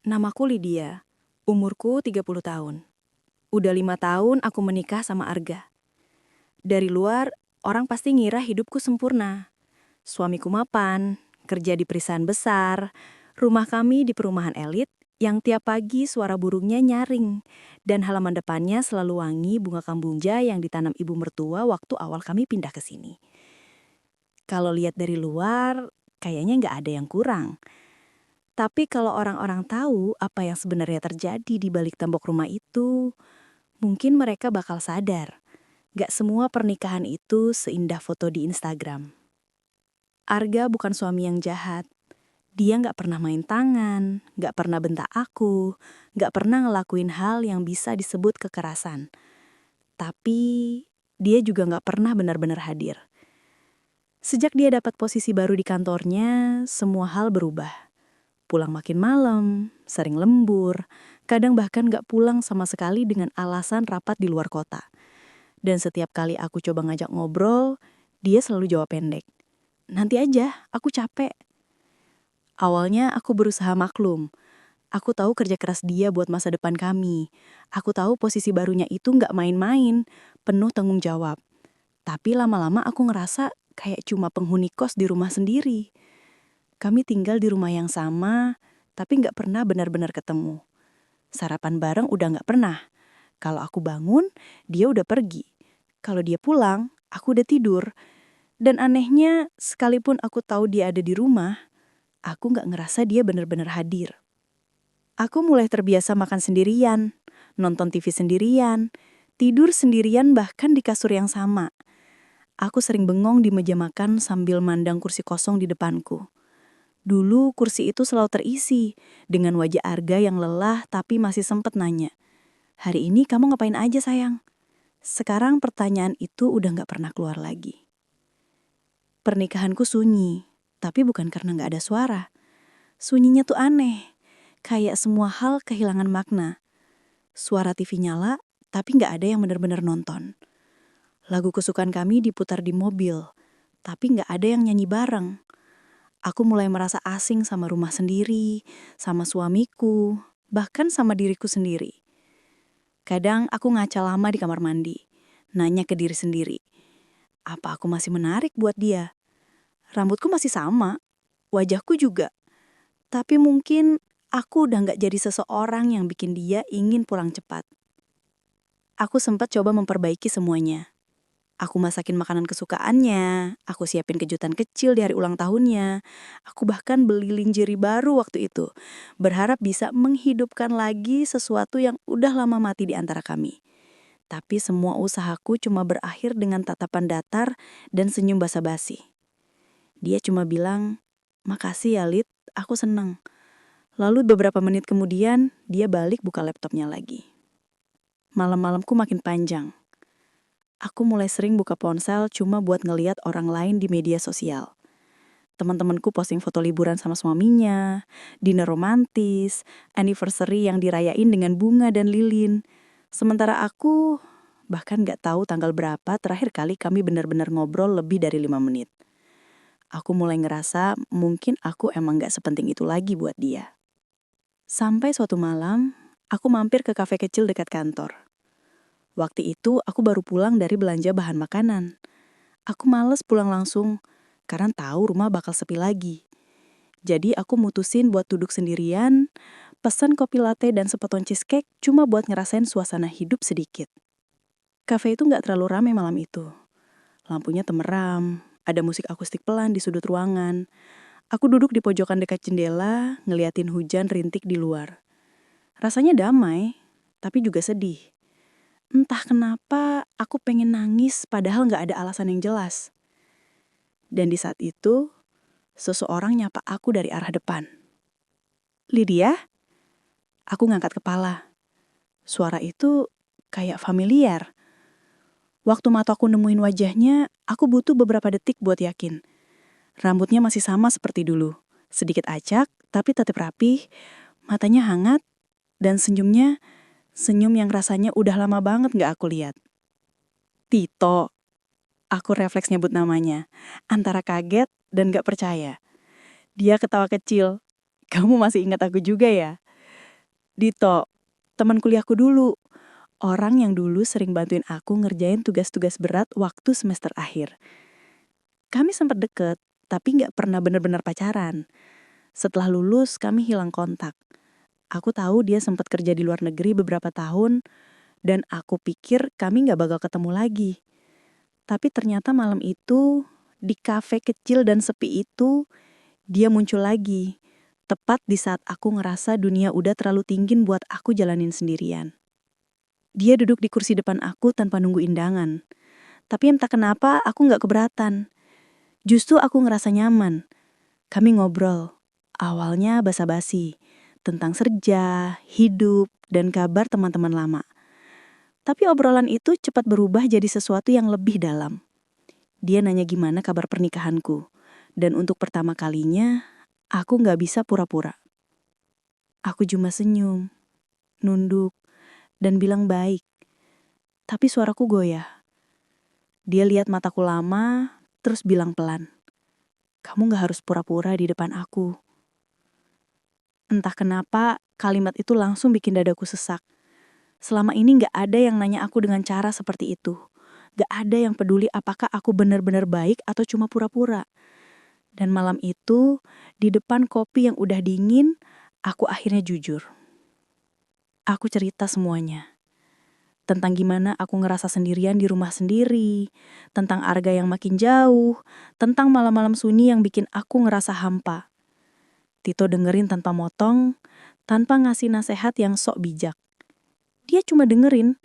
Namaku Lydia, umurku 30 tahun. Udah 5 tahun aku menikah sama Arga. Dari luar, orang pasti ngira hidupku sempurna. Suamiku mapan, kerja di perusahaan besar, rumah kami di perumahan elit yang tiap pagi suara burungnya nyaring, dan halaman depannya selalu wangi bunga kambunja yang ditanam ibu mertua waktu awal kami pindah ke sini. Kalau lihat dari luar, kayaknya nggak ada yang kurang. Tapi kalau orang-orang tahu apa yang sebenarnya terjadi di balik tembok rumah itu, mungkin mereka bakal sadar. Gak semua pernikahan itu seindah foto di Instagram. Arga bukan suami yang jahat. Dia gak pernah main tangan, gak pernah bentak aku, gak pernah ngelakuin hal yang bisa disebut kekerasan. Tapi dia juga gak pernah benar-benar hadir. Sejak dia dapat posisi baru di kantornya, semua hal berubah. Pulang makin malam, sering lembur, kadang bahkan gak pulang sama sekali dengan alasan rapat di luar kota. Dan setiap kali aku coba ngajak ngobrol, dia selalu jawab pendek. Nanti aja, aku capek. Awalnya aku berusaha maklum. Aku tahu kerja keras dia buat masa depan kami. Aku tahu posisi barunya itu gak main-main, penuh tanggung jawab. Tapi lama-lama aku ngerasa kayak cuma penghuni kos di rumah sendiri. Kami tinggal di rumah yang sama, tapi gak pernah benar-benar ketemu. Sarapan bareng udah gak pernah. Kalau aku bangun, dia udah pergi. Kalau dia pulang, aku udah tidur. Dan anehnya, sekalipun aku tahu dia ada di rumah, aku gak ngerasa dia benar-benar hadir. Aku mulai terbiasa makan sendirian, nonton TV sendirian, tidur sendirian bahkan di kasur yang sama. Aku sering bengong di meja makan sambil mandang kursi kosong di depanku. Dulu kursi itu selalu terisi, dengan wajah Arga yang lelah tapi masih sempet nanya, "Hari ini kamu ngapain aja sayang?" Sekarang pertanyaan itu udah gak pernah keluar lagi. Pernikahanku sunyi, tapi bukan karena gak ada suara. Sunyinya tuh aneh, kayak semua hal kehilangan makna. Suara TV nyala, tapi gak ada yang benar-benar nonton. Lagu kesukaan kami diputar di mobil, tapi gak ada yang nyanyi bareng. Aku mulai merasa asing sama rumah sendiri, sama suamiku, bahkan sama diriku sendiri. Kadang aku ngaca lama di kamar mandi, nanya ke diri sendiri, apa aku masih menarik buat dia? Rambutku masih sama, wajahku juga. Tapi mungkin aku udah gak jadi seseorang yang bikin dia ingin pulang cepat. Aku sempat coba memperbaiki semuanya. Aku masakin makanan kesukaannya, aku siapin kejutan kecil di hari ulang tahunnya. Aku bahkan beli lingerie baru waktu itu, berharap bisa menghidupkan lagi sesuatu yang udah lama mati di antara kami. Tapi semua usahaku cuma berakhir dengan tatapan datar dan senyum basa-basi. Dia cuma bilang, "Makasih ya Lid, aku seneng." Lalu beberapa menit kemudian, dia balik buka laptopnya lagi. Malam-malamku makin panjang. Aku mulai sering buka ponsel cuma buat ngeliat orang lain di media sosial. Teman-temanku posting foto liburan sama suaminya, dinner romantis, anniversary yang dirayain dengan bunga dan lilin. Sementara aku bahkan gak tahu tanggal berapa terakhir kali kami benar-benar ngobrol lebih dari 5 menit. Aku mulai ngerasa mungkin aku emang gak sepenting itu lagi buat dia. Sampai suatu malam, aku mampir ke kafe kecil dekat kantor. Waktu itu aku baru pulang dari belanja bahan makanan. Aku males pulang langsung, karena tahu rumah bakal sepi lagi. Jadi aku mutusin buat duduk sendirian, pesan kopi latte dan sepotong cheesecake cuma buat ngerasain suasana hidup sedikit. Kafe itu gak terlalu ramai malam itu. Lampunya temeram, ada musik akustik pelan di sudut ruangan. Aku duduk di pojokan dekat jendela, ngeliatin hujan rintik di luar. Rasanya damai, tapi juga sedih. Entah kenapa aku pengen nangis padahal gak ada alasan yang jelas. Dan di saat itu, seseorang nyapa aku dari arah depan. "Lydia?" Aku ngangkat kepala. Suara itu kayak familiar. Waktu mataku nemuin wajahnya, aku butuh beberapa detik buat yakin. Rambutnya masih sama seperti dulu. Sedikit acak, tapi tetap rapih. Matanya hangat, dan senyumnya senyum yang rasanya udah lama banget gak aku lihat. "Tito." Aku refleks nyebut namanya, antara kaget dan gak percaya. Dia ketawa kecil. "Kamu masih ingat aku juga ya?" Dito, teman kuliahku dulu. Orang yang dulu sering bantuin aku ngerjain tugas-tugas berat waktu semester akhir. Kami sempat deket, tapi nggak pernah benar-benar pacaran. Setelah lulus, kami hilang kontak. Aku tahu dia sempat kerja di luar negeri beberapa tahun, dan aku pikir kami nggak bakal ketemu lagi. Tapi ternyata malam itu, di kafe kecil dan sepi itu, dia muncul lagi. Tepat di saat aku ngerasa dunia udah terlalu tinggi buat aku jalanin sendirian. Dia duduk di kursi depan aku tanpa nunggu undangan. Tapi entah kenapa aku nggak keberatan. Justru aku ngerasa nyaman. Kami ngobrol. Awalnya basa-basi. Tentang kerja, hidup, dan kabar teman-teman lama. Tapi obrolan itu cepat berubah jadi sesuatu yang lebih dalam. Dia nanya gimana kabar pernikahanku. Dan untuk pertama kalinya, aku nggak bisa pura-pura. Aku cuma senyum, nunduk, dan bilang baik. Tapi suaraku goyah. Dia lihat mataku lama, terus bilang pelan. Kamu gak harus pura-pura di depan aku. Entah kenapa, kalimat itu langsung bikin dadaku sesak. Selama ini gak ada yang nanya aku dengan cara seperti itu. Gak ada yang peduli apakah aku benar-benar baik atau cuma pura-pura. Dan malam itu, di depan kopi yang udah dingin, aku akhirnya jujur. Aku cerita semuanya. Tentang gimana aku ngerasa sendirian di rumah sendiri, tentang Arga yang makin jauh, tentang malam-malam sunyi yang bikin aku ngerasa hampa. Tito dengerin tanpa motong, tanpa ngasih nasihat yang sok bijak. Dia cuma dengerin,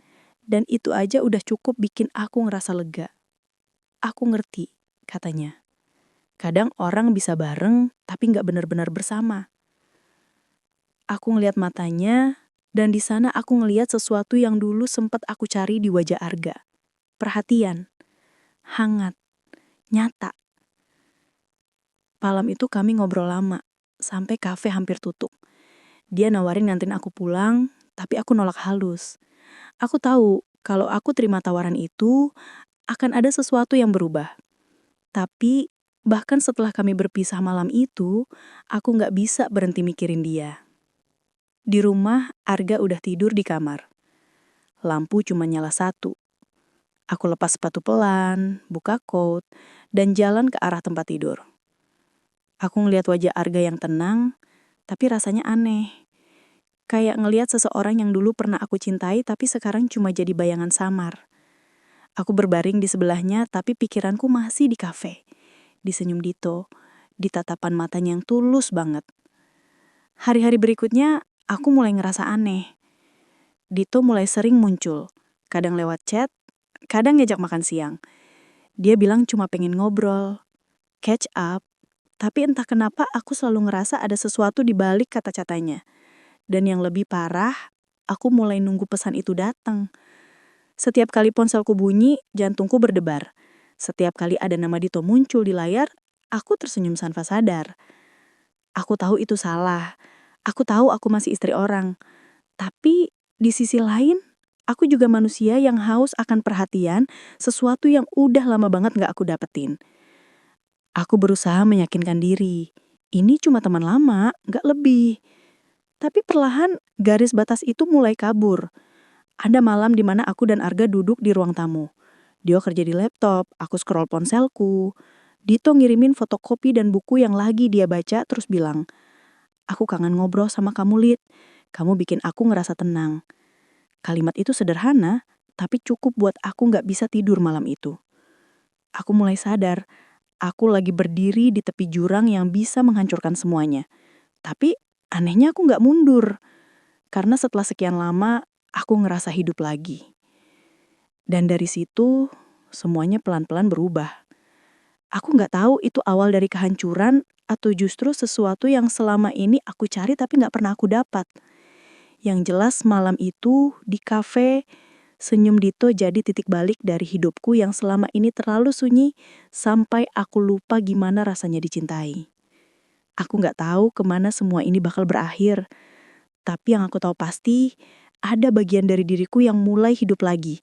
dan itu aja udah cukup bikin aku ngerasa lega. Aku ngerti, katanya. Kadang orang bisa bareng, tapi gak benar-benar bersama. Aku ngeliat matanya, dan di sana aku ngeliat sesuatu yang dulu sempat aku cari di wajah Arga. Perhatian, hangat, nyata. Malam itu kami ngobrol lama, sampai kafe hampir tutup. Dia nawarin nganterin aku pulang, tapi aku nolak halus. Aku tahu kalau aku terima tawaran itu, akan ada sesuatu yang berubah. Tapi bahkan setelah kami berpisah malam itu, aku gak bisa berhenti mikirin dia. Di rumah, Arga udah tidur di kamar. Lampu cuma nyala satu. Aku lepas sepatu pelan, buka coat, dan jalan ke arah tempat tidur. Aku ngeliat wajah Arga yang tenang, tapi rasanya aneh. Kayak ngeliat seseorang yang dulu pernah aku cintai, tapi sekarang cuma jadi bayangan samar. Aku berbaring di sebelahnya, tapi pikiranku masih di kafe. Di senyum Dito, di tatapan matanya yang tulus banget. Hari-hari berikutnya, aku mulai ngerasa aneh. Dito mulai sering muncul, kadang lewat chat, kadang ngajak makan siang. Dia bilang cuma pengen ngobrol, catch up, tapi entah kenapa aku selalu ngerasa ada sesuatu di balik kata-katanya. Dan yang lebih parah, aku mulai nunggu pesan itu datang. Setiap kali ponselku bunyi, jantungku berdebar. Setiap kali ada nama Dito muncul di layar, aku tersenyum tanpa sadar. Aku tahu itu salah. Aku tahu aku masih istri orang. Tapi di sisi lain, aku juga manusia yang haus akan perhatian, sesuatu yang udah lama banget gak aku dapetin. Aku berusaha meyakinkan diri. Ini cuma teman lama, gak lebih. Tapi perlahan garis batas itu mulai kabur. Ada malam di mana aku dan Arga duduk di ruang tamu. Dia kerja di laptop, aku scroll ponselku. Dito ngirimin fotokopi dan buku yang lagi dia baca terus bilang, aku kangen ngobrol sama kamu, Lid. Kamu bikin aku ngerasa tenang. Kalimat itu sederhana, tapi cukup buat aku gak bisa tidur malam itu. Aku mulai sadar, aku lagi berdiri di tepi jurang yang bisa menghancurkan semuanya. Tapi anehnya aku gak mundur. Karena setelah sekian lama, aku ngerasa hidup lagi. Dan dari situ, semuanya pelan-pelan berubah. Aku gak tahu itu awal dari kehancuran atau justru sesuatu yang selama ini aku cari tapi gak pernah aku dapat. Yang jelas malam itu di kafe, senyum Dito jadi titik balik dari hidupku yang selama ini terlalu sunyi sampai aku lupa gimana rasanya dicintai. Aku gak tahu kemana semua ini bakal berakhir. Tapi yang aku tahu pasti, ada bagian dari diriku yang mulai hidup lagi.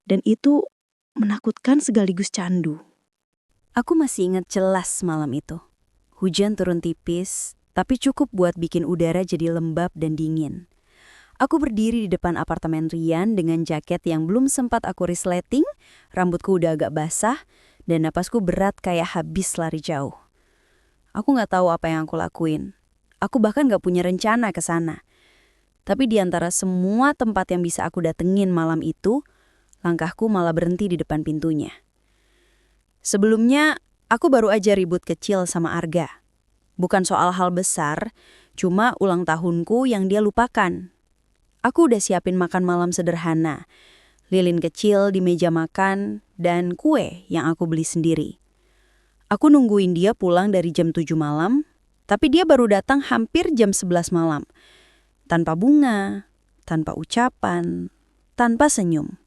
Dan itu menakutkan sekaligus candu. Aku masih ingat jelas malam itu. Hujan turun tipis, tapi cukup buat bikin udara jadi lembab dan dingin. Aku berdiri di depan apartemen Rian dengan jaket yang belum sempat aku resleting, rambutku udah agak basah, dan napasku berat kayak habis lari jauh. Aku nggak tahu apa yang aku lakuin. Aku bahkan nggak punya rencana ke sana. Tapi di antara semua tempat yang bisa aku datengin malam itu, langkahku malah berhenti di depan pintunya. Sebelumnya, aku baru aja ribut kecil sama Arga. Bukan soal hal besar, cuma ulang tahunku yang dia lupakan. Aku udah siapin makan malam sederhana, lilin kecil di meja makan, dan kue yang aku beli sendiri. Aku nungguin dia pulang dari jam 7 malam, tapi dia baru datang hampir jam 11 malam. Tanpa bunga, tanpa ucapan, tanpa senyum.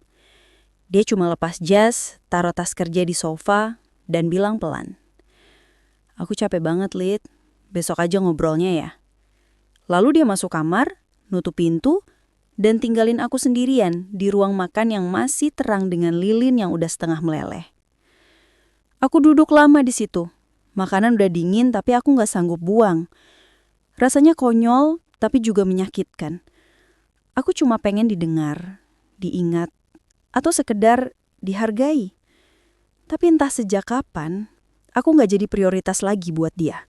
Dia cuma lepas jas, taruh tas kerja di sofa, dan bilang pelan, "Aku capek banget, Lid. Besok aja ngobrolnya ya." Lalu dia masuk kamar, nutup pintu, dan tinggalin aku sendirian di ruang makan yang masih terang dengan lilin yang udah setengah meleleh. Aku duduk lama di situ. Makanan udah dingin tapi aku nggak sanggup buang. Rasanya konyol tapi juga menyakitkan. Aku cuma pengen didengar, diingat, atau sekedar dihargai. Tapi entah sejak kapan, aku nggak jadi prioritas lagi buat dia.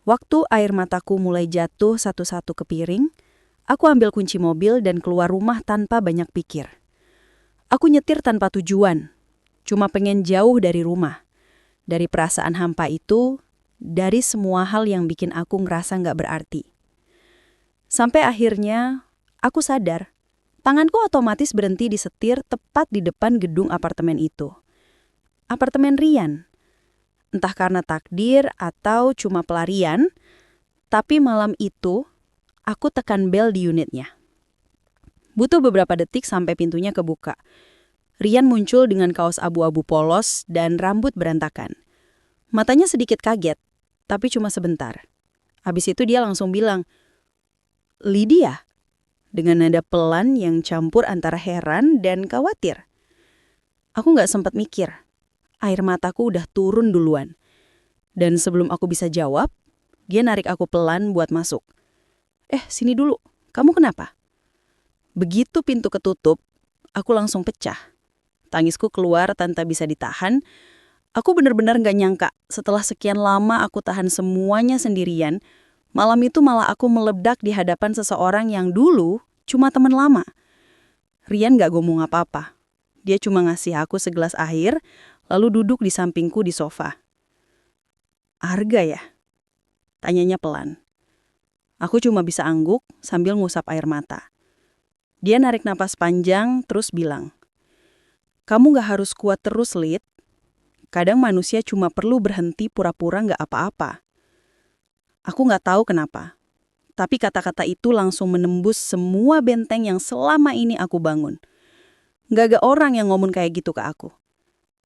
Waktu air mataku mulai jatuh satu-satu ke piring, aku ambil kunci mobil dan keluar rumah tanpa banyak pikir. Aku nyetir tanpa tujuan, cuma pengen jauh dari rumah. Dari perasaan hampa itu, dari semua hal yang bikin aku ngerasa nggak berarti. Sampai akhirnya, aku sadar, tanganku otomatis berhenti di setir tepat di depan gedung apartemen itu. Apartemen Rian. Entah karena takdir atau cuma pelarian, tapi malam itu, aku tekan bel di unitnya. Butuh beberapa detik sampai pintunya kebuka. Rian muncul dengan kaos abu-abu polos dan rambut berantakan. Matanya sedikit kaget, tapi cuma sebentar. Habis itu dia langsung bilang, "Lydia?" Dengan nada pelan yang campur antara heran dan khawatir. Aku nggak sempat mikir. Air mataku udah turun duluan. Dan sebelum aku bisa jawab, dia narik aku pelan buat masuk. Sini dulu, kamu kenapa?" Begitu pintu ketutup, aku langsung pecah. Tangisku keluar tanpa bisa ditahan. Aku benar-benar gak nyangka setelah sekian lama aku tahan semuanya sendirian, malam itu malah aku meledak di hadapan seseorang yang dulu cuma teman lama. Rian gak ngomong apa-apa. Dia cuma ngasih aku segelas air, lalu duduk di sampingku di sofa. "Arga ya?" Tanyanya pelan. Aku cuma bisa angguk sambil ngusap air mata. Dia narik napas panjang terus bilang, "Kamu gak harus kuat terus, Lid. Kadang manusia cuma perlu berhenti pura-pura gak apa-apa." Aku gak tahu kenapa, tapi kata-kata itu langsung menembus semua benteng yang selama ini aku bangun. Gak ada orang yang ngomong kayak gitu ke aku.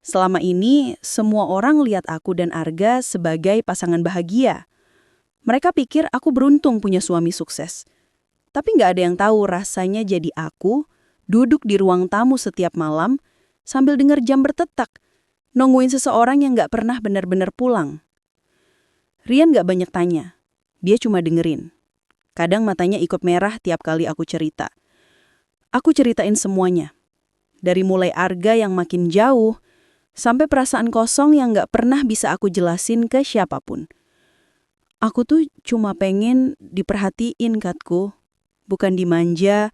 Selama ini, semua orang lihat aku dan Arga sebagai pasangan bahagia. Mereka pikir aku beruntung punya suami sukses. Tapi gak ada yang tahu rasanya jadi aku, duduk di ruang tamu setiap malam, sambil dengar jam berdetak, nungguin seseorang yang gak pernah benar-benar pulang. Rian gak banyak tanya, dia cuma dengerin. Kadang matanya ikut merah tiap kali aku cerita. Aku ceritain semuanya. Dari mulai Arga yang makin jauh, sampai perasaan kosong yang gak pernah bisa aku jelasin ke siapapun. Aku tuh cuma pengen diperhatiin, Katku. Bukan dimanja,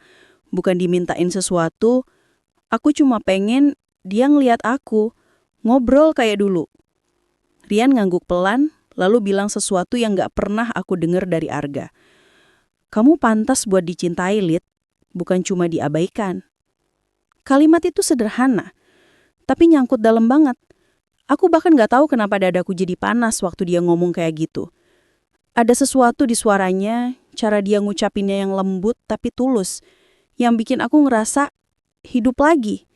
bukan dimintain sesuatu. Aku cuma pengen dia ngeliat aku, ngobrol kayak dulu. Rian ngangguk pelan, lalu bilang sesuatu yang gak pernah aku dengar dari Arga. "Kamu pantas buat dicintai, Lid, bukan cuma diabaikan." Kalimat itu sederhana, tapi nyangkut dalam banget. Aku bahkan gak tahu kenapa dadaku jadi panas waktu dia ngomong kayak gitu. Ada sesuatu di suaranya, cara dia ngucapinnya yang lembut tapi tulus, yang bikin aku ngerasa hidup lagi.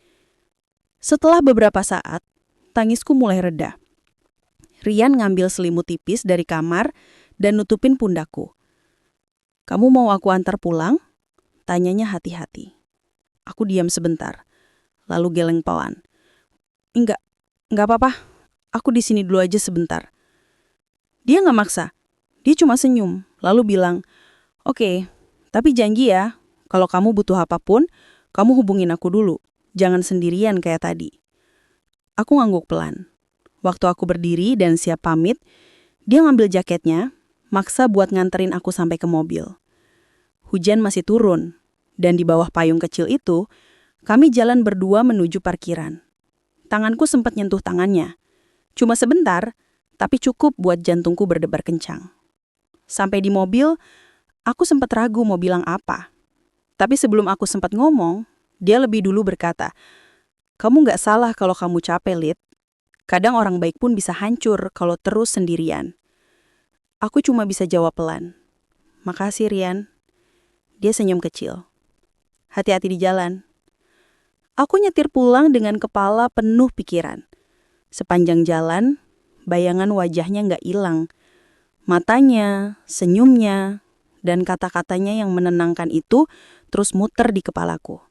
Setelah beberapa saat, tangisku mulai reda. Rian ngambil selimut tipis dari kamar dan nutupin pundakku. "Kamu mau aku antar pulang?" Tanyanya hati-hati. Aku diam sebentar, lalu geleng pelan. Enggak apa-apa, aku di sini dulu aja sebentar." Dia nggak maksa, dia cuma senyum, lalu bilang, "Oke, tapi janji ya, Kalau kamu butuh apapun, kamu hubungin aku dulu. Jangan sendirian kayak tadi. Aku ngangguk pelan. Waktu aku berdiri dan siap pamit, dia ngambil jaketnya, maksa buat nganterin aku sampai ke mobil. Hujan masih turun, dan di bawah payung kecil itu, kami jalan berdua menuju parkiran. Tanganku sempat nyentuh tangannya. Cuma sebentar, tapi cukup buat jantungku berdebar kencang. Sampai di mobil, aku sempat ragu mau bilang apa. Tapi sebelum aku sempat ngomong, dia lebih dulu berkata, "Kamu nggak salah kalau kamu capek, Lid. Kadang orang baik pun bisa hancur kalau terus sendirian." Aku cuma bisa jawab pelan, "Makasih, Rian." Dia senyum kecil. "Hati-hati di jalan." Aku nyetir pulang dengan kepala penuh pikiran. Sepanjang jalan, bayangan wajahnya nggak hilang. Matanya, senyumnya, dan kata-katanya yang menenangkan itu terus muter di kepalaku.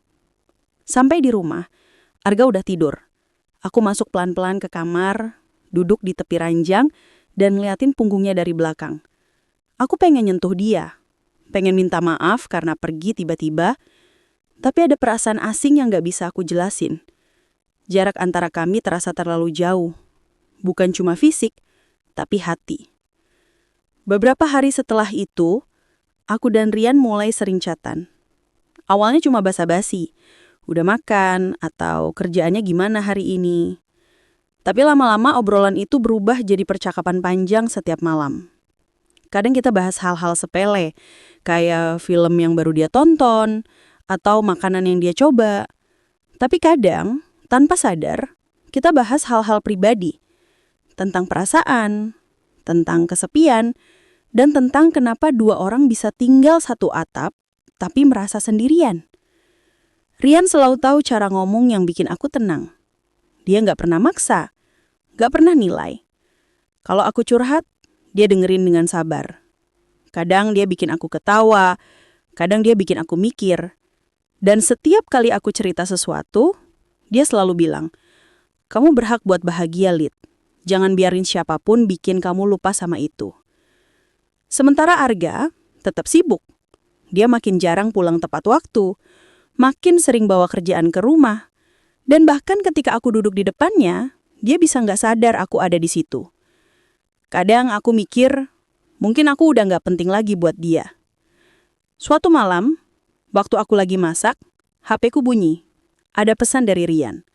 Sampai di rumah, Arga udah tidur. Aku masuk pelan-pelan ke kamar, duduk di tepi ranjang, dan ngeliatin punggungnya dari belakang. Aku pengen nyentuh dia, pengen minta maaf karena pergi tiba-tiba, tapi ada perasaan asing yang gak bisa aku jelasin. Jarak antara kami terasa terlalu jauh. Bukan cuma fisik, tapi hati. Beberapa hari setelah itu, aku dan Rian mulai sering chatan. Awalnya cuma basa-basi, udah makan atau kerjaannya gimana hari ini. Tapi lama-lama obrolan itu berubah jadi percakapan panjang setiap malam. Kadang kita bahas hal-hal sepele, kayak film yang baru dia tonton, atau makanan yang dia coba. Tapi kadang, tanpa sadar, kita bahas hal-hal pribadi. Tentang perasaan, tentang kesepian, dan tentang kenapa dua orang bisa tinggal satu atap, tapi merasa sendirian. Rian selalu tahu cara ngomong yang bikin aku tenang. Dia nggak pernah maksa, nggak pernah nilai. Kalau aku curhat, dia dengerin dengan sabar. Kadang dia bikin aku ketawa, kadang dia bikin aku mikir. Dan setiap kali aku cerita sesuatu, dia selalu bilang, "Kamu berhak buat bahagia, Lid. Jangan biarin siapapun bikin kamu lupa sama itu." Sementara Arga tetap sibuk. Dia makin jarang pulang tepat waktu, makin sering bawa kerjaan ke rumah. Dan bahkan ketika aku duduk di depannya, dia bisa nggak sadar aku ada di situ. Kadang aku mikir, mungkin aku udah nggak penting lagi buat dia. Suatu malam, waktu aku lagi masak, HP-ku bunyi. Ada pesan dari Rian.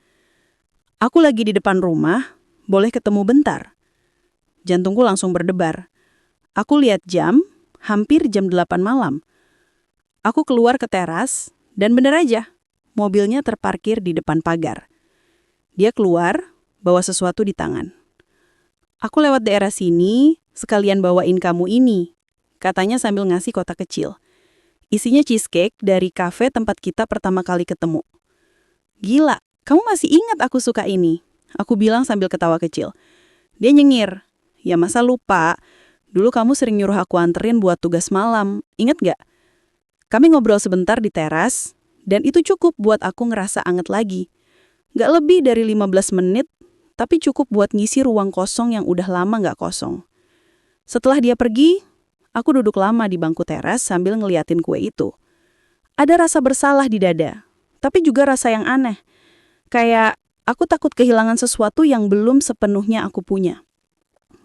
"Aku lagi di depan rumah, boleh ketemu bentar?" Jantungku langsung berdebar. Aku lihat jam, hampir jam 8 malam. Aku keluar ke teras, dan bener aja, mobilnya terparkir di depan pagar. Dia keluar, bawa sesuatu di tangan. "Aku lewat daerah sini, sekalian bawain kamu ini," katanya sambil ngasih kotak kecil. Isinya cheesecake dari kafe tempat kita pertama kali ketemu. "Gila, kamu masih ingat aku suka ini?" Aku bilang sambil ketawa kecil. Dia nyengir. "Ya masa lupa? Dulu kamu sering nyuruh aku anterin buat tugas malam, ingat gak?" Kami ngobrol sebentar di teras, dan itu cukup buat aku ngerasa anget lagi. Gak lebih dari 15 menit, tapi cukup buat ngisi ruang kosong yang udah lama gak kosong. Setelah dia pergi, aku duduk lama di bangku teras sambil ngeliatin kue itu. Ada rasa bersalah di dada, tapi juga rasa yang aneh. Kayak aku takut kehilangan sesuatu yang belum sepenuhnya aku punya.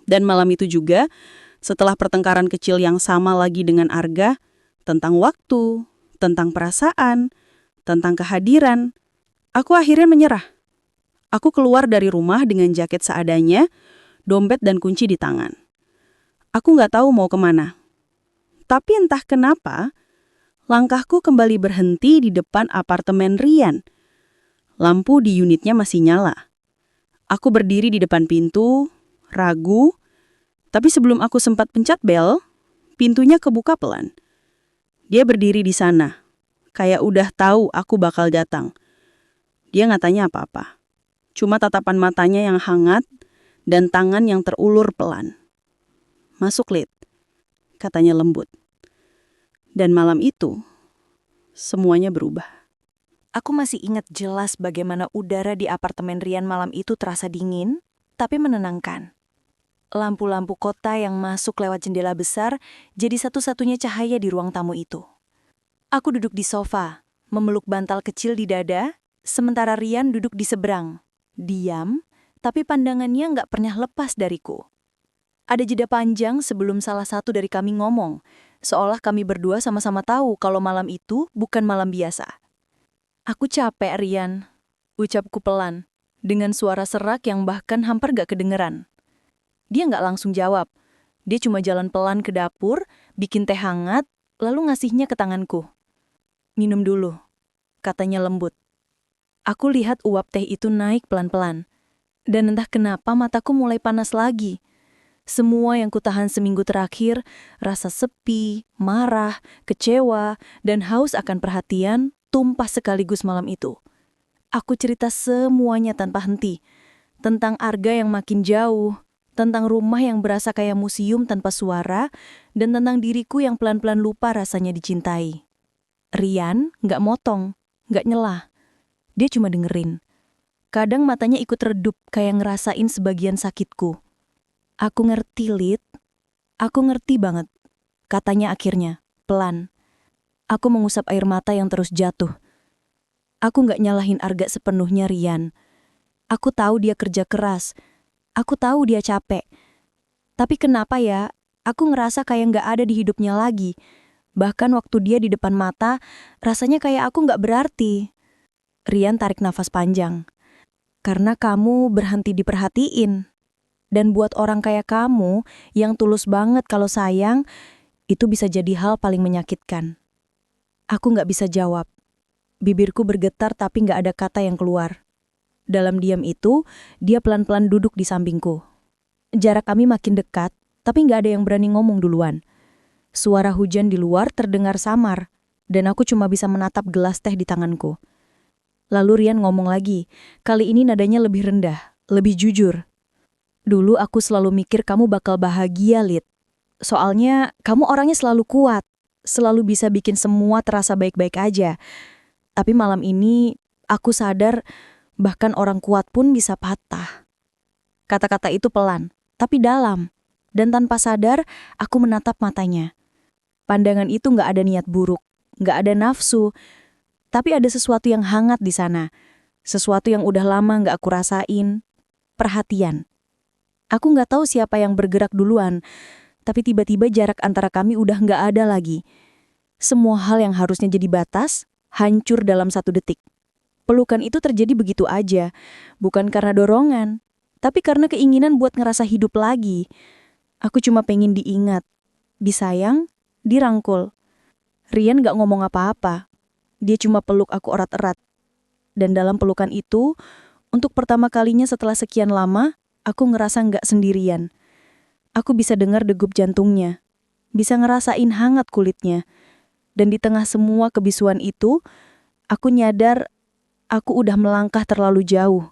Dan malam itu juga, setelah pertengkaran kecil yang sama lagi dengan Arga, tentang waktu, tentang perasaan, tentang kehadiran, aku akhirnya menyerah. Aku keluar dari rumah dengan jaket seadanya, dompet dan kunci di tangan. Aku nggak tahu mau kemana. Tapi entah kenapa, langkahku kembali berhenti di depan apartemen Rian. Lampu di unitnya masih nyala. Aku berdiri di depan pintu, ragu, tapi sebelum aku sempat pencet bel, pintunya kebuka pelan. Dia berdiri di sana, kayak udah tahu aku bakal datang. Dia nggak tanya apa-apa. Cuma tatapan matanya yang hangat dan tangan yang terulur pelan. "Masuk, Lid," katanya lembut. Dan malam itu, semuanya berubah. Aku masih ingat jelas bagaimana udara di apartemen Rian malam itu terasa dingin, tapi menenangkan. Lampu-lampu kota yang masuk lewat jendela besar jadi satu-satunya cahaya di ruang tamu itu. Aku duduk di sofa, memeluk bantal kecil di dada, sementara Rian duduk di seberang. Diam, tapi pandangannya nggak pernah lepas dariku. Ada jeda panjang sebelum salah satu dari kami ngomong, seolah kami berdua sama-sama tahu kalau malam itu bukan malam biasa. Aku capek, Rian, ucapku pelan, dengan suara serak yang bahkan hampir gak kedengeran. Dia nggak langsung jawab. Dia cuma jalan pelan ke dapur, bikin teh hangat, lalu ngasihnya ke tanganku. Minum dulu, katanya lembut. Aku lihat uap teh itu naik pelan-pelan. Dan entah kenapa mataku mulai panas lagi. Semua yang kutahan seminggu terakhir, rasa sepi, marah, kecewa, dan haus akan perhatian, tumpah sekaligus malam itu. Aku cerita semuanya tanpa henti. Tentang Arga yang makin jauh, tentang rumah yang berasa kayak museum tanpa suara, dan tentang diriku yang pelan-pelan lupa rasanya dicintai. Rian nggak motong, nggak nyelah. Dia cuma dengerin. Kadang matanya ikut redup kayak ngerasain sebagian sakitku. Aku ngerti, Lid. Aku ngerti banget. Katanya akhirnya, pelan. Aku mengusap air mata yang terus jatuh. Aku nggak nyalahin Arga sepenuhnya, Rian. Aku tahu dia kerja keras. Aku tahu dia capek. Tapi kenapa ya, aku ngerasa kayak nggak ada di hidupnya lagi. Bahkan waktu dia di depan mata, rasanya kayak aku nggak berarti. Rian tarik nafas panjang. Karena kamu berhenti diperhatiin. Dan buat orang kayak kamu, yang tulus banget kalau sayang, itu bisa jadi hal paling menyakitkan. Aku nggak bisa jawab. Bibirku bergetar tapi nggak ada kata yang keluar. Dalam diam itu, dia pelan-pelan duduk di sampingku. Jarak kami makin dekat, tapi nggak ada yang berani ngomong duluan. Suara hujan di luar terdengar samar, dan aku cuma bisa menatap gelas teh di tanganku. Lalu Rian ngomong lagi, kali ini nadanya lebih rendah, lebih jujur. Dulu aku selalu mikir kamu bakal bahagia, Lid. Soalnya kamu orangnya selalu kuat, selalu bisa bikin semua terasa baik-baik aja. Tapi malam ini aku sadar bahkan orang kuat pun bisa patah. Kata-kata itu pelan, tapi dalam. Dan tanpa sadar, aku menatap matanya. Pandangan itu nggak ada niat buruk, nggak ada nafsu, tapi ada sesuatu yang hangat di sana. Sesuatu yang udah lama nggak aku rasain. Perhatian. Aku nggak tahu siapa yang bergerak duluan, tapi tiba-tiba jarak antara kami udah nggak ada lagi. Semua hal yang harusnya jadi batas, hancur dalam 1 detik. Pelukan itu terjadi begitu aja, bukan karena dorongan, tapi karena keinginan buat ngerasa hidup lagi. Aku cuma pengen diingat, disayang, dirangkul. Rian nggak ngomong apa-apa, dia cuma peluk aku erat-erat. Dan dalam pelukan itu, untuk pertama kalinya setelah sekian lama, aku ngerasa nggak sendirian. Aku bisa dengar degup jantungnya, bisa ngerasain hangat kulitnya. Dan di tengah semua kebisuan itu, aku nyadar aku udah melangkah terlalu jauh.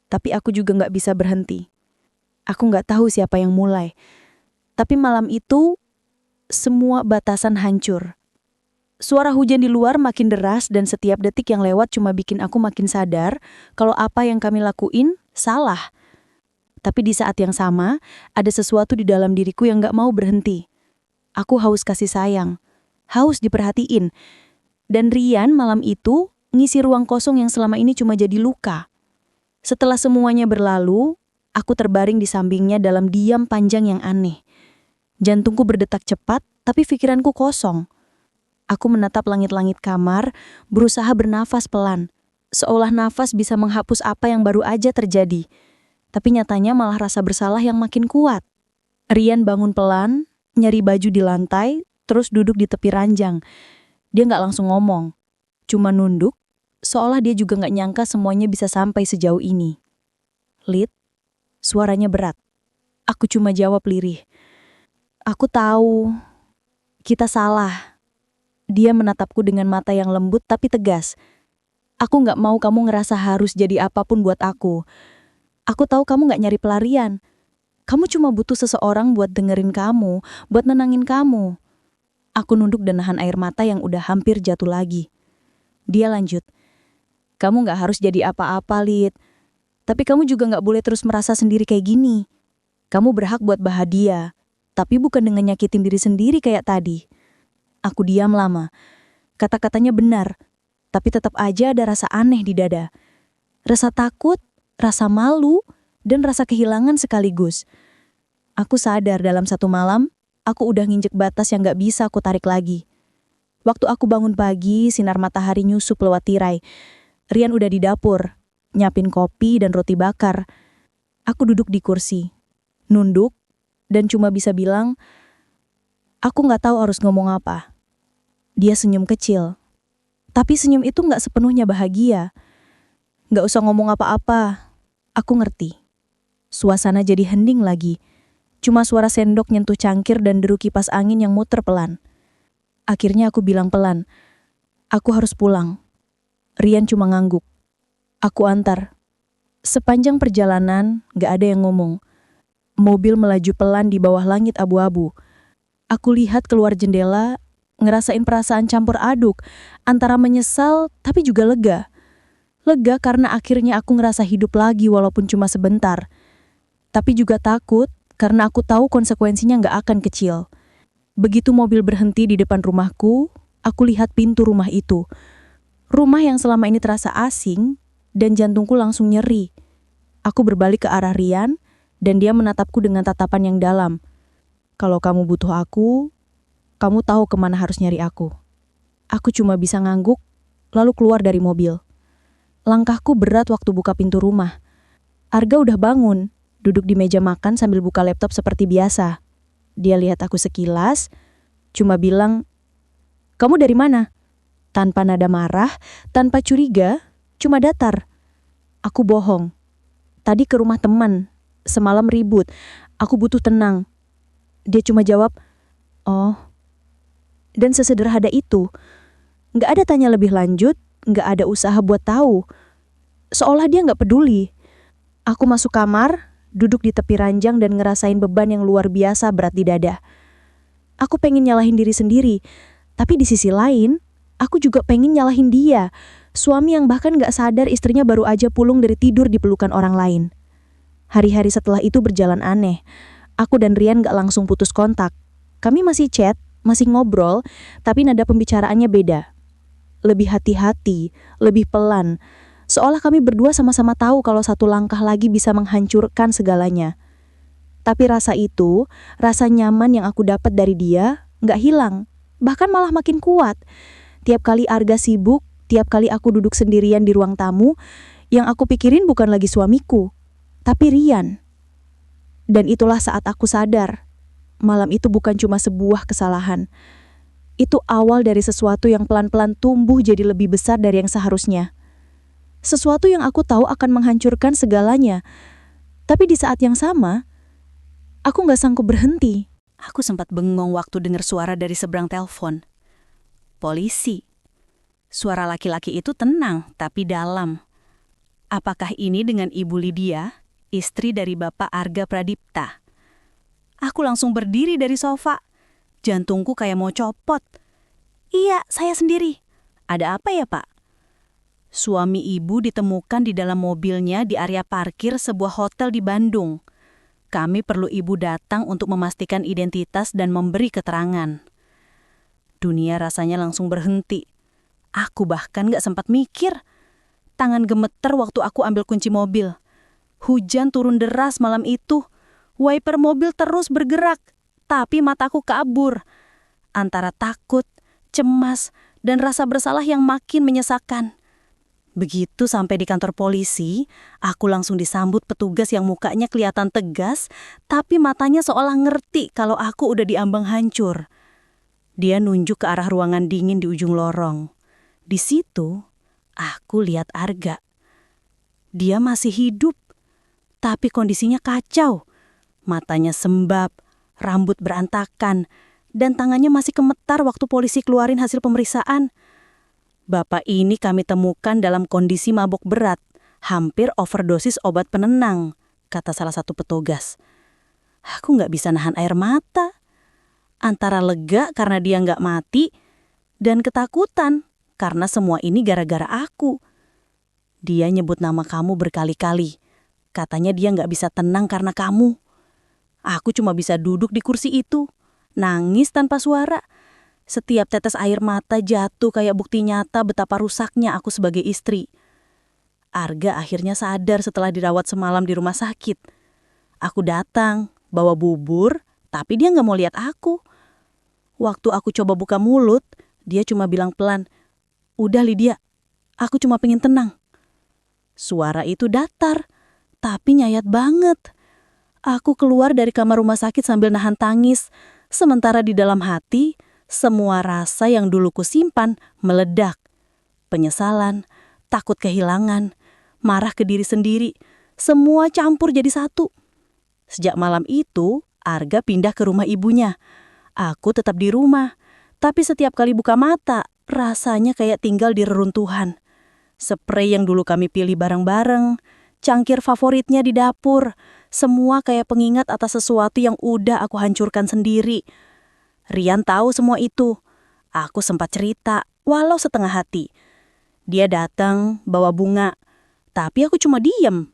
Tapi aku juga nggak bisa berhenti. Aku nggak tahu siapa yang mulai. Tapi malam itu, semua batasan hancur. Suara hujan di luar makin deras dan setiap detik yang lewat cuma bikin aku makin sadar kalau apa yang kami lakuin salah. Tapi di saat yang sama, ada sesuatu di dalam diriku yang gak mau berhenti. Aku haus kasih sayang, haus diperhatiin. Dan Rian malam itu ngisi ruang kosong yang selama ini cuma jadi luka. Setelah semuanya berlalu, aku terbaring di sampingnya dalam diam panjang yang aneh. Jantungku berdetak cepat, tapi pikiranku kosong. Aku menatap langit-langit kamar, berusaha bernafas pelan. Seolah nafas bisa menghapus apa yang baru aja terjadi. Tapi nyatanya malah rasa bersalah yang makin kuat. Rian bangun pelan, nyari baju di lantai, terus duduk di tepi ranjang. Dia nggak langsung ngomong, cuma nunduk, seolah dia juga nggak nyangka semuanya bisa sampai sejauh ini. Lid, suaranya berat. Aku cuma jawab lirih. Aku tahu, kita salah. Dia menatapku dengan mata yang lembut tapi tegas. Aku nggak mau kamu ngerasa harus jadi apapun buat aku. Aku tahu kamu gak nyari pelarian. Kamu cuma butuh seseorang buat dengerin kamu, buat nenangin kamu. Aku nunduk dan nahan air mata yang udah hampir jatuh lagi. Dia lanjut. Kamu gak harus jadi apa-apa, Lid. Tapi kamu juga gak boleh terus merasa sendiri kayak gini. Kamu berhak buat bahagia, tapi bukan dengan nyakitin diri sendiri kayak tadi. Aku diam lama. Kata-katanya benar, tapi tetap aja ada rasa aneh di dada. Rasa takut, rasa malu, dan rasa kehilangan sekaligus. Aku sadar dalam satu malam, aku udah nginjek batas yang gak bisa aku tarik lagi. Waktu aku bangun pagi, sinar matahari nyusup lewat tirai. Rian udah di dapur, nyiapin kopi dan roti bakar. Aku duduk di kursi, nunduk, dan cuma bisa bilang, aku gak tahu harus ngomong apa. Dia senyum kecil. Tapi senyum itu gak sepenuhnya bahagia. Gak usah ngomong apa-apa. Aku ngerti. Suasana jadi hening lagi. Cuma suara sendok nyentuh cangkir dan deru kipas angin yang muter pelan. Akhirnya aku bilang pelan, aku harus pulang. Rian cuma ngangguk. Aku antar. Sepanjang perjalanan, gak ada yang ngomong. Mobil melaju pelan di bawah langit abu-abu. Aku lihat keluar jendela, ngerasain perasaan campur aduk, antara menyesal tapi juga lega. Lega karena akhirnya aku ngerasa hidup lagi walaupun cuma sebentar. Tapi juga takut karena aku tahu konsekuensinya gak akan kecil. Begitu mobil berhenti di depan rumahku, aku lihat pintu rumah itu. Rumah yang selama ini terasa asing dan jantungku langsung nyeri. Aku berbalik ke arah Rian dan dia menatapku dengan tatapan yang dalam. Kalau kamu butuh aku, kamu tahu kemana harus nyari aku. Aku cuma bisa ngangguk, lalu keluar dari mobil. Langkahku berat waktu buka pintu rumah. Arga udah bangun, duduk di meja makan sambil buka laptop seperti biasa. Dia lihat aku sekilas, cuma bilang, "Kamu dari mana?" Tanpa nada marah, tanpa curiga, cuma datar. Aku bohong. Tadi ke rumah teman, semalam ribut, aku butuh tenang. Dia cuma jawab, "Oh." Dan sesederhana itu, gak ada tanya lebih lanjut, gak ada usaha buat tahu. Seolah dia gak peduli. Aku masuk kamar, duduk di tepi ranjang dan ngerasain beban yang luar biasa berat di dada. Aku pengen nyalahin diri sendiri, tapi di sisi lain, aku juga pengen nyalahin dia, suami yang bahkan gak sadar istrinya baru aja pulang dari tidur di pelukan orang lain. Hari-hari setelah itu berjalan aneh. Aku dan Rian gak langsung putus kontak. Kami masih chat, masih ngobrol, tapi nada pembicaraannya beda. Lebih hati-hati, lebih pelan. Seolah kami berdua sama-sama tahu kalau satu langkah lagi bisa menghancurkan segalanya. Tapi rasa itu, rasa nyaman yang aku dapat dari dia, gak hilang. Bahkan malah makin kuat. Tiap kali Arga sibuk, tiap kali aku duduk sendirian di ruang tamu, yang aku pikirin bukan lagi suamiku, tapi Rian. Dan itulah saat aku sadar, malam itu bukan cuma sebuah kesalahan. Itu awal dari sesuatu yang pelan-pelan tumbuh jadi lebih besar dari yang seharusnya. Sesuatu yang aku tahu akan menghancurkan segalanya. Tapi di saat yang sama, aku gak sanggup berhenti. Aku sempat bengong waktu dengar suara dari seberang telepon. Polisi. Suara laki-laki itu tenang tapi dalam. Apakah ini dengan Ibu Lydia, istri dari Bapak Arga Pradipta? Aku langsung berdiri dari sofa. Jantungku kayak mau copot. "Iya, saya sendiri." "Ada apa ya, Pak?" Suami ibu ditemukan di dalam mobilnya di area parkir sebuah hotel di Bandung. Kami perlu ibu datang untuk memastikan identitas dan memberi keterangan. Dunia rasanya langsung berhenti. Aku bahkan gak sempat mikir. Tangan gemeter waktu aku ambil kunci mobil. Hujan turun deras malam itu. Wiper mobil terus bergerak, tapi mataku kabur. Antara takut, cemas, dan rasa bersalah yang makin menyesakan. Begitu sampai di kantor polisi, aku langsung disambut petugas yang mukanya kelihatan tegas, tapi matanya seolah ngerti kalau aku udah diambang hancur. Dia nunjuk ke arah ruangan dingin di ujung lorong. Di situ, aku lihat Arga. Dia masih hidup, tapi kondisinya kacau. Matanya sembab, rambut berantakan, dan tangannya masih gemetar waktu polisi keluarin hasil pemeriksaan. Bapak ini kami temukan dalam kondisi mabok berat, hampir overdosis obat penenang, kata salah satu petugas. Aku gak bisa nahan air mata. Antara lega karena dia gak mati, dan ketakutan karena semua ini gara-gara aku. Dia nyebut nama kamu berkali-kali. Katanya dia gak bisa tenang karena kamu. Aku cuma bisa duduk di kursi itu, nangis tanpa suara. Setiap tetes air mata jatuh kayak bukti nyata betapa rusaknya aku sebagai istri. Arga akhirnya sadar setelah dirawat semalam di rumah sakit. Aku datang, bawa bubur, tapi dia nggak mau lihat aku. Waktu aku coba buka mulut, dia cuma bilang pelan, "Udah Lydia, aku cuma pengen tenang." Suara itu datar, tapi nyayat banget. Aku keluar dari kamar rumah sakit sambil nahan tangis, sementara di dalam hati, semua rasa yang dulu kusimpan meledak. Penyesalan, takut kehilangan, marah ke diri sendiri, semua campur jadi satu. Sejak malam itu, Arga pindah ke rumah ibunya. Aku tetap di rumah, tapi setiap kali buka mata, rasanya kayak tinggal di reruntuhan. Sprei yang dulu kami pilih bareng-bareng, cangkir favoritnya di dapur, semua kayak pengingat atas sesuatu yang udah aku hancurkan sendiri. Rian tahu semua itu. Aku sempat cerita, walau setengah hati. Dia datang, bawa bunga, tapi aku cuma diem.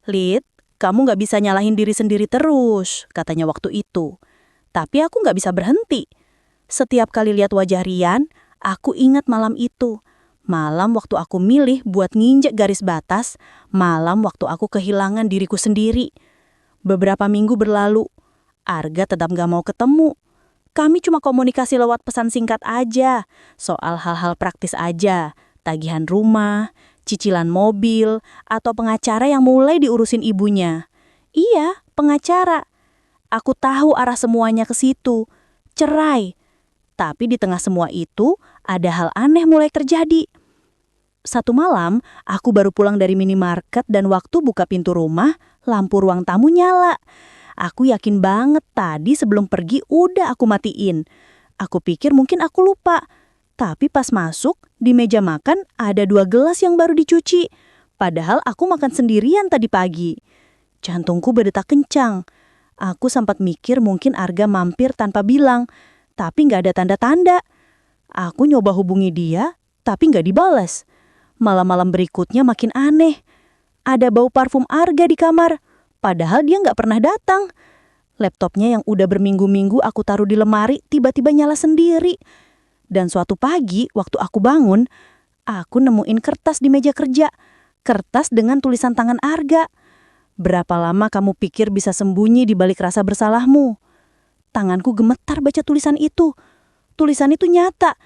"Lid, kamu gak bisa nyalahin diri sendiri terus," katanya waktu itu. Tapi aku gak bisa berhenti. Setiap kali lihat wajah Rian, aku ingat malam itu. Malam waktu aku milih buat nginjek garis batas, malam waktu aku kehilangan diriku sendiri. Beberapa minggu berlalu, Arga tetap gak mau ketemu. Kami cuma komunikasi lewat pesan singkat aja, soal hal-hal praktis aja, tagihan rumah, cicilan mobil, atau pengacara yang mulai diurusin ibunya. Iya, pengacara. Aku tahu arah semuanya ke situ, cerai. Tapi di tengah semua itu, ada hal aneh mulai terjadi. Satu malam, aku baru pulang dari minimarket dan waktu buka pintu rumah, lampu ruang tamu nyala. Aku yakin banget tadi sebelum pergi udah aku matiin. Aku pikir mungkin aku lupa. Tapi pas masuk, di meja makan ada 2 gelas yang baru dicuci. Padahal aku makan sendirian tadi pagi. Jantungku berdetak kencang. Aku sempat mikir mungkin Arga mampir tanpa bilang. Tapi nggak ada tanda-tanda. Aku nyoba hubungi dia, tapi nggak dibalas. Malam-malam berikutnya makin aneh. Ada bau parfum Arga di kamar. Padahal dia nggak pernah datang. Laptopnya yang udah berminggu-minggu aku taruh di lemari tiba-tiba nyala sendiri. Dan suatu pagi waktu aku bangun, aku nemuin kertas di meja kerja. Kertas dengan tulisan tangan Arga. "Berapa lama kamu pikir bisa sembunyi di balik rasa bersalahmu?" Tanganku gemetar baca tulisan itu. Tulisan itu nyata.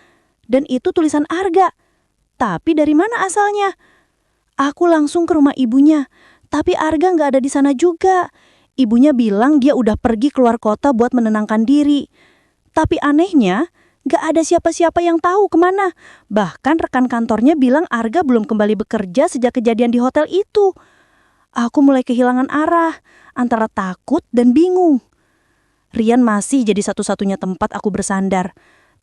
Dan itu tulisan Arga. Tapi dari mana asalnya? Aku langsung ke rumah ibunya. Tapi Arga nggak ada di sana juga. Ibunya bilang dia udah pergi keluar kota buat menenangkan diri. Tapi anehnya, nggak ada siapa-siapa yang tahu kemana. Bahkan rekan kantornya bilang Arga belum kembali bekerja sejak kejadian di hotel itu. Aku mulai kehilangan arah, antara takut dan bingung. Rian masih jadi satu-satunya tempat aku bersandar.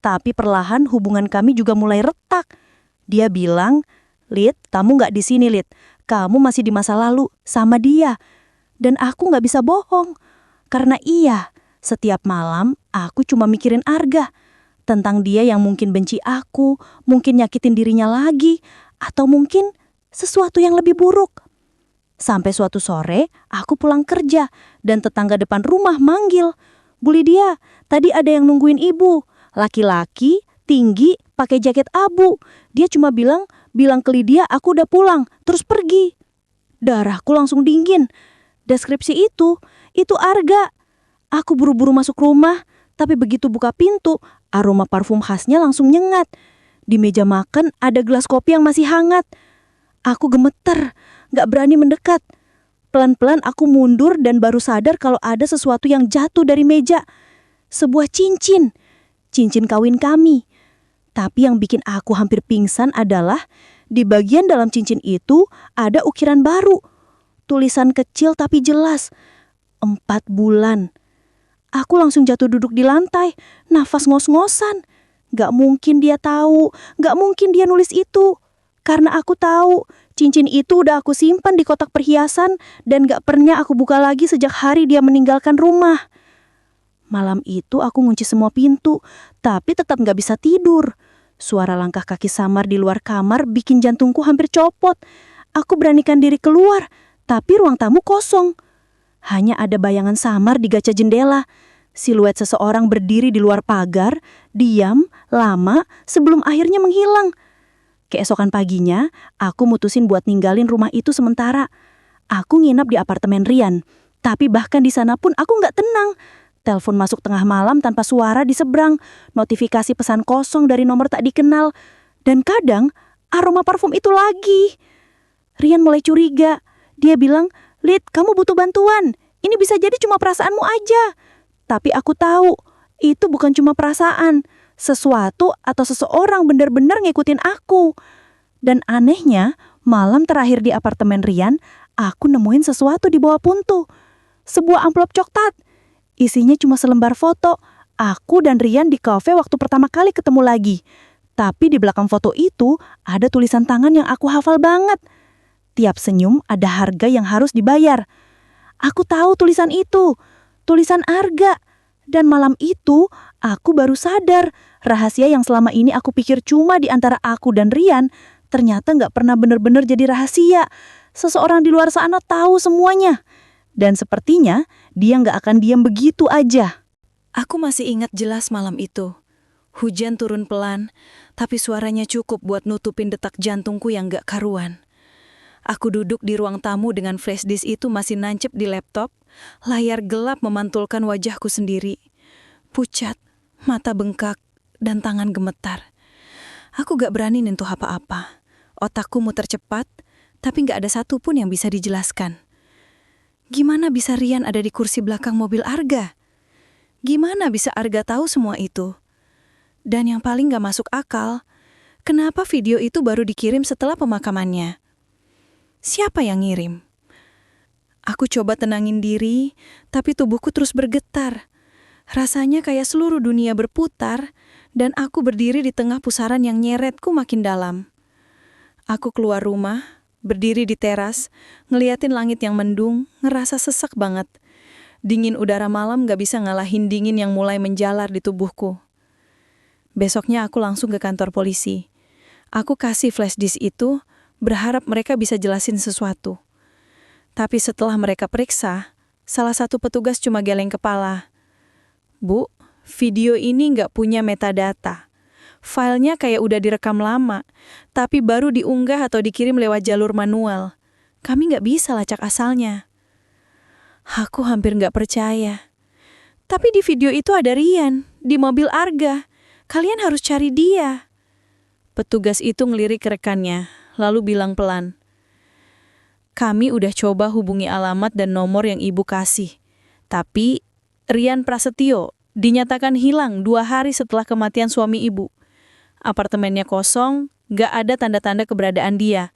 Tapi perlahan hubungan kami juga mulai retak. Dia bilang, "Lid, kamu nggak di sini, Lid. Kamu masih di masa lalu sama dia." Dan aku nggak bisa bohong. Karena iya, setiap malam aku cuma mikirin Arga. Tentang dia yang mungkin benci aku, mungkin nyakitin dirinya lagi, atau mungkin sesuatu yang lebih buruk. Sampai suatu sore, aku pulang kerja dan tetangga depan rumah manggil, "Bu Lydia, tadi ada yang nungguin ibu. Laki-laki, tinggi, pakai jaket abu. Dia cuma bilang ke Lydia aku udah pulang, terus pergi." Darahku langsung dingin. Deskripsi itu Arga. Aku buru-buru masuk rumah, tapi begitu buka pintu, aroma parfum khasnya langsung nyengat. Di meja makan ada gelas kopi yang masih hangat. Aku gemeter, gak berani mendekat. Pelan-pelan aku mundur dan baru sadar kalau ada sesuatu yang jatuh dari meja. Sebuah cincin kawin kami. Tapi yang bikin aku hampir pingsan adalah di bagian dalam cincin itu ada ukiran baru. Tulisan kecil tapi jelas, 4 bulan. Aku langsung jatuh duduk di lantai, nafas ngos-ngosan. Gak mungkin dia tahu, gak mungkin dia nulis itu. Karena aku tahu, cincin itu udah aku simpan di kotak perhiasan dan gak pernah aku buka lagi sejak hari dia meninggalkan rumah. Malam itu aku ngunci semua pintu, tapi tetap gak bisa tidur. Suara langkah kaki samar di luar kamar bikin jantungku hampir copot. Aku beranikan diri keluar, tapi ruang tamu kosong. Hanya ada bayangan samar di kaca jendela. Siluet seseorang berdiri di luar pagar, diam, lama, sebelum akhirnya menghilang. Keesokan paginya, aku mutusin buat ninggalin rumah itu sementara. Aku nginap di apartemen Rian, tapi bahkan di sana pun aku nggak tenang. Telepon masuk tengah malam tanpa suara di seberang, notifikasi pesan kosong dari nomor tak dikenal, dan kadang aroma parfum itu lagi. Rian mulai curiga. Dia bilang, "Lid, kamu butuh bantuan. Ini bisa jadi cuma perasaanmu aja." Tapi aku tahu, itu bukan cuma perasaan. Sesuatu atau seseorang benar-benar ngikutin aku. Dan anehnya, malam terakhir di apartemen Rian, aku nemuin sesuatu di bawah puntu. Sebuah amplop coklat. Isinya cuma selembar foto. Aku dan Rian di kafe waktu pertama kali ketemu lagi. Tapi di belakang foto itu ada tulisan tangan yang aku hafal banget. Tiap senyum ada harga yang harus dibayar. Aku tahu tulisan itu. Tulisan Arga. Dan malam itu, aku baru sadar rahasia yang selama ini aku pikir cuma di antara aku dan Rian, ternyata nggak pernah benar-benar jadi rahasia. Seseorang di luar sana tahu semuanya. Dan sepertinya dia nggak akan diam begitu aja. Aku masih ingat jelas malam itu. Hujan turun pelan, tapi suaranya cukup buat nutupin detak jantungku yang nggak karuan. Aku duduk di ruang tamu dengan flash disk itu masih nancep di laptop. Layar gelap memantulkan wajahku sendiri. Pucat, mata bengkak, dan tangan gemetar. Aku gak berani nyentuh apa-apa. Otakku muter cepat, tapi gak ada satupun yang bisa dijelaskan. Gimana bisa Rian ada di kursi belakang mobil Arga? Gimana bisa Arga tahu semua itu? Dan yang paling gak masuk akal, kenapa video itu baru dikirim setelah pemakamannya? Siapa yang ngirim? Aku coba tenangin diri, tapi tubuhku terus bergetar. Rasanya kayak seluruh dunia berputar, dan aku berdiri di tengah pusaran yang nyeretku makin dalam. Aku keluar rumah, berdiri di teras, ngeliatin langit yang mendung, ngerasa sesak banget. Dingin udara malam gak bisa ngalahin dingin yang mulai menjalar di tubuhku. Besoknya aku langsung ke kantor polisi. Aku kasih flash disk itu, berharap mereka bisa jelasin sesuatu. Tapi setelah mereka periksa, salah satu petugas cuma geleng kepala. "Bu, video ini nggak punya metadata. Filenya kayak udah direkam lama, tapi baru diunggah atau dikirim lewat jalur manual. Kami nggak bisa lacak asalnya." Aku hampir nggak percaya. "Tapi di video itu ada Rian, di mobil Arga. Kalian harus cari dia." Petugas itu ngelirik ke rekannya, lalu bilang pelan, "Kami udah coba hubungi alamat dan nomor yang ibu kasih. Tapi Rian Prasetyo dinyatakan hilang 2 hari setelah kematian suami ibu. Apartemennya kosong, gak ada tanda-tanda keberadaan dia.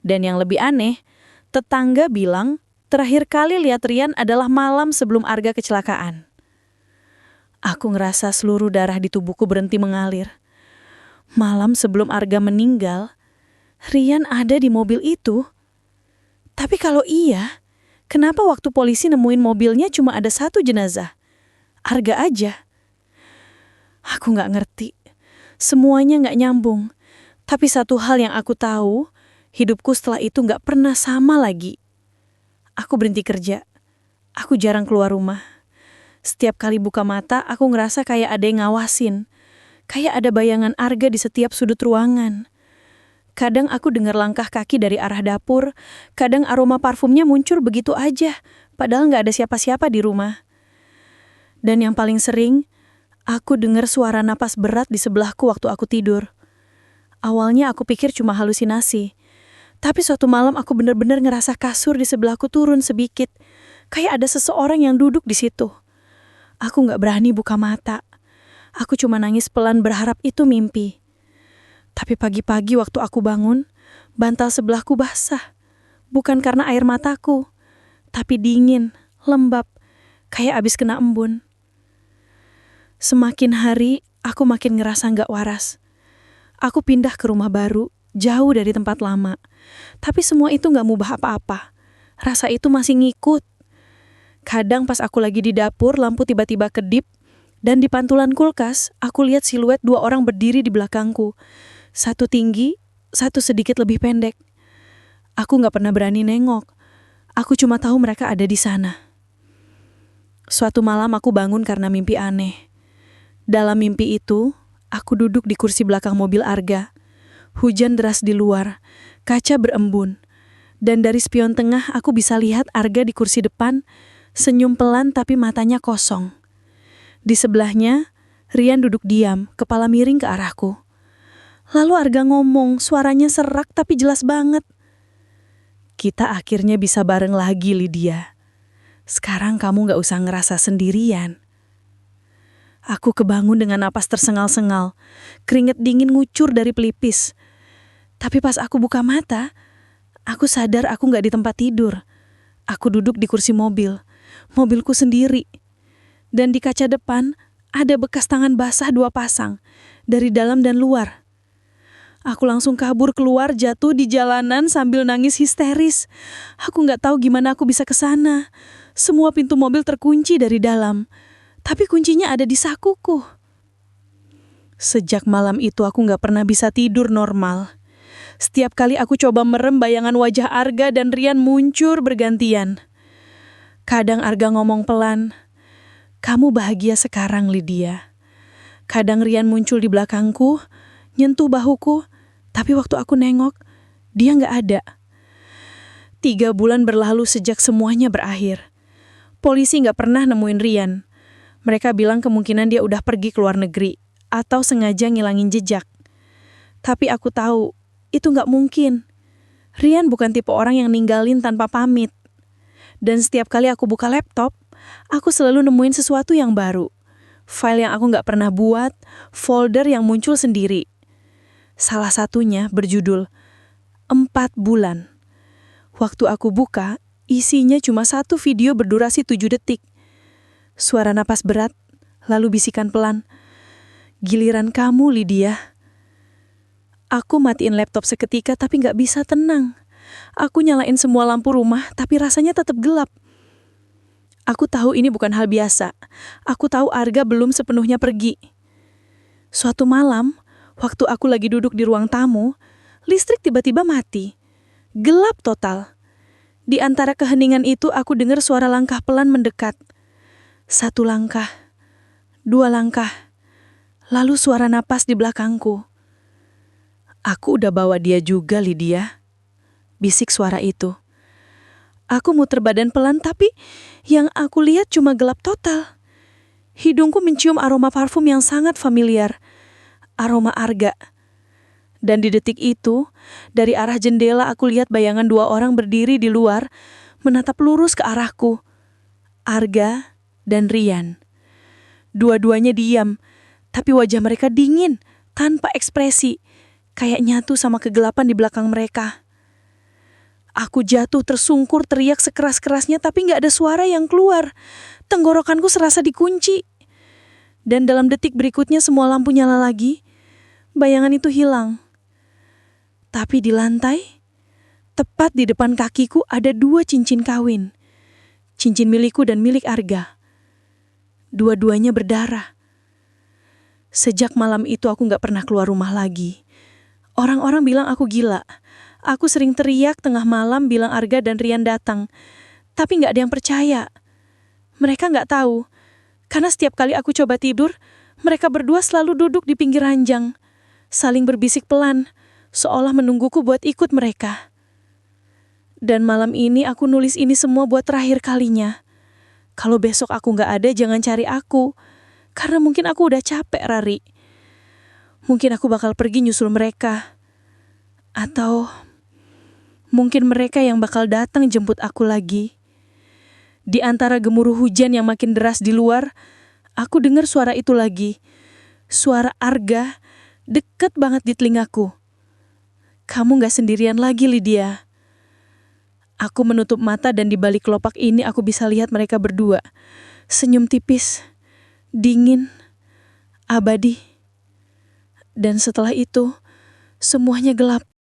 Dan yang lebih aneh, tetangga bilang terakhir kali lihat Rian adalah malam sebelum Arga kecelakaan." Aku ngerasa seluruh darah di tubuhku berhenti mengalir. Malam sebelum Arga meninggal, Rian ada di mobil itu. Tapi kalau iya, kenapa waktu polisi nemuin mobilnya cuma ada 1 jenazah? Arga aja. Aku gak ngerti. Semuanya gak nyambung. Tapi satu hal yang aku tahu, hidupku setelah itu gak pernah sama lagi. Aku berhenti kerja. Aku jarang keluar rumah. Setiap kali buka mata, aku ngerasa kayak ada yang ngawasin. Kayak ada bayangan Arga di setiap sudut ruangan. Kadang aku dengar langkah kaki dari arah dapur, kadang aroma parfumnya muncul begitu aja, padahal nggak ada siapa-siapa di rumah. Dan yang paling sering, aku dengar suara napas berat di sebelahku waktu aku tidur. Awalnya aku pikir cuma halusinasi, tapi suatu malam aku benar-benar ngerasa kasur di sebelahku turun sedikit, kayak ada seseorang yang duduk di situ. Aku nggak berani buka mata. Aku cuma nangis pelan berharap itu mimpi. Tapi pagi-pagi waktu aku bangun, bantal sebelahku basah. Bukan karena air mataku, tapi dingin, lembab, kayak abis kena embun. Semakin hari, aku makin ngerasa gak waras. Aku pindah ke rumah baru, jauh dari tempat lama. Tapi semua itu gak mubah apa-apa. Rasa itu masih ngikut. Kadang pas aku lagi di dapur, lampu tiba-tiba kedip, dan di pantulan kulkas, aku lihat siluet 2 orang berdiri di belakangku. Satu tinggi, satu sedikit lebih pendek. Aku gak pernah berani nengok. Aku cuma tahu mereka ada di sana. Suatu malam aku bangun karena mimpi aneh. Dalam mimpi itu, aku duduk di kursi belakang mobil Arga. Hujan deras di luar, kaca berembun. Dan dari spion tengah aku bisa lihat Arga di kursi depan, senyum pelan tapi matanya kosong. Di sebelahnya, Rian duduk diam, kepala miring ke arahku. Lalu Arga ngomong, suaranya serak tapi jelas banget. Kita akhirnya bisa bareng lagi, Lydia. Sekarang kamu gak usah ngerasa sendirian. Aku kebangun dengan napas tersengal-sengal. Keringat dingin ngucur dari pelipis. Tapi pas aku buka mata, aku sadar aku gak di tempat tidur. Aku duduk di kursi mobil. Mobilku sendiri. Dan di kaca depan, ada bekas tangan basah 2 pasang. Dari dalam dan luar. Aku langsung kabur keluar, jatuh di jalanan sambil nangis histeris. Aku gak tahu gimana aku bisa ke sana. Semua pintu mobil terkunci dari dalam. Tapi kuncinya ada di sakuku. Sejak malam itu aku gak pernah bisa tidur normal. Setiap kali aku coba merem, bayangan wajah Arga dan Rian muncul bergantian. Kadang Arga ngomong pelan, "Kamu bahagia sekarang, Lydia." Kadang Rian muncul di belakangku, nyentuh bahuku, tapi waktu aku nengok, dia gak ada. 3 bulan berlalu sejak semuanya berakhir. Polisi gak pernah nemuin Rian. Mereka bilang kemungkinan dia udah pergi ke luar negeri, atau sengaja ngilangin jejak. Tapi aku tahu, itu gak mungkin. Rian bukan tipe orang yang ninggalin tanpa pamit. Dan setiap kali aku buka laptop, aku selalu nemuin sesuatu yang baru. File yang aku gak pernah buat, folder yang muncul sendiri. Salah satunya berjudul 4 bulan. Waktu aku buka, isinya cuma 1 video berdurasi 7 detik. Suara napas berat, lalu bisikan pelan, "Giliran kamu, Lydia." Aku matiin laptop seketika tapi gak bisa tenang. Aku nyalain semua lampu rumah tapi rasanya tetap gelap. Aku tahu ini bukan hal biasa. Aku tahu Arga belum sepenuhnya pergi. Suatu malam, waktu aku lagi duduk di ruang tamu, listrik tiba-tiba mati. Gelap total. Di antara keheningan itu aku dengar suara langkah pelan mendekat. 1 langkah, 2 langkah, lalu suara napas di belakangku. "Aku udah bawa dia juga, Lydia," bisik suara itu. Aku muter badan pelan tapi yang aku lihat cuma gelap total. Hidungku mencium aroma parfum yang sangat familiar. Aroma Arga. Dan di detik itu, dari arah jendela aku lihat bayangan 2 orang berdiri di luar, menatap lurus ke arahku. Arga dan Rian. Dua-duanya diam, tapi wajah mereka dingin, tanpa ekspresi, kayak nyatu sama kegelapan di belakang mereka. Aku jatuh tersungkur teriak sekeras-kerasnya tapi gak ada suara yang keluar. Tenggorokanku serasa dikunci. Dan dalam detik berikutnya semua lampu nyala lagi. Bayangan itu hilang. Tapi di lantai, tepat di depan kakiku ada 2 cincin kawin. Cincin milikku dan milik Arga. Dua-duanya berdarah. Sejak malam itu aku gak pernah keluar rumah lagi. Orang-orang bilang aku gila. Aku sering teriak tengah malam bilang Arga dan Rian datang. Tapi gak ada yang percaya. Mereka gak tahu. Karena setiap kali aku coba tidur, mereka berdua selalu duduk di pinggir ranjang. Saling berbisik pelan, seolah menungguku buat ikut mereka. Dan malam ini aku nulis ini semua buat terakhir kalinya. Kalau besok aku gak ada, jangan cari aku. Karena mungkin aku udah capek, Rari. Mungkin aku bakal pergi nyusul mereka. Atau mungkin mereka yang bakal datang jemput aku lagi. Di antara gemuruh hujan yang makin deras di luar, aku dengar suara itu lagi. Suara Arga deket banget di telingaku. "Kamu gak sendirian lagi, Lydia." Aku menutup mata dan di balik kelopak ini aku bisa lihat mereka berdua. Senyum tipis, dingin, abadi. Dan setelah itu, semuanya gelap.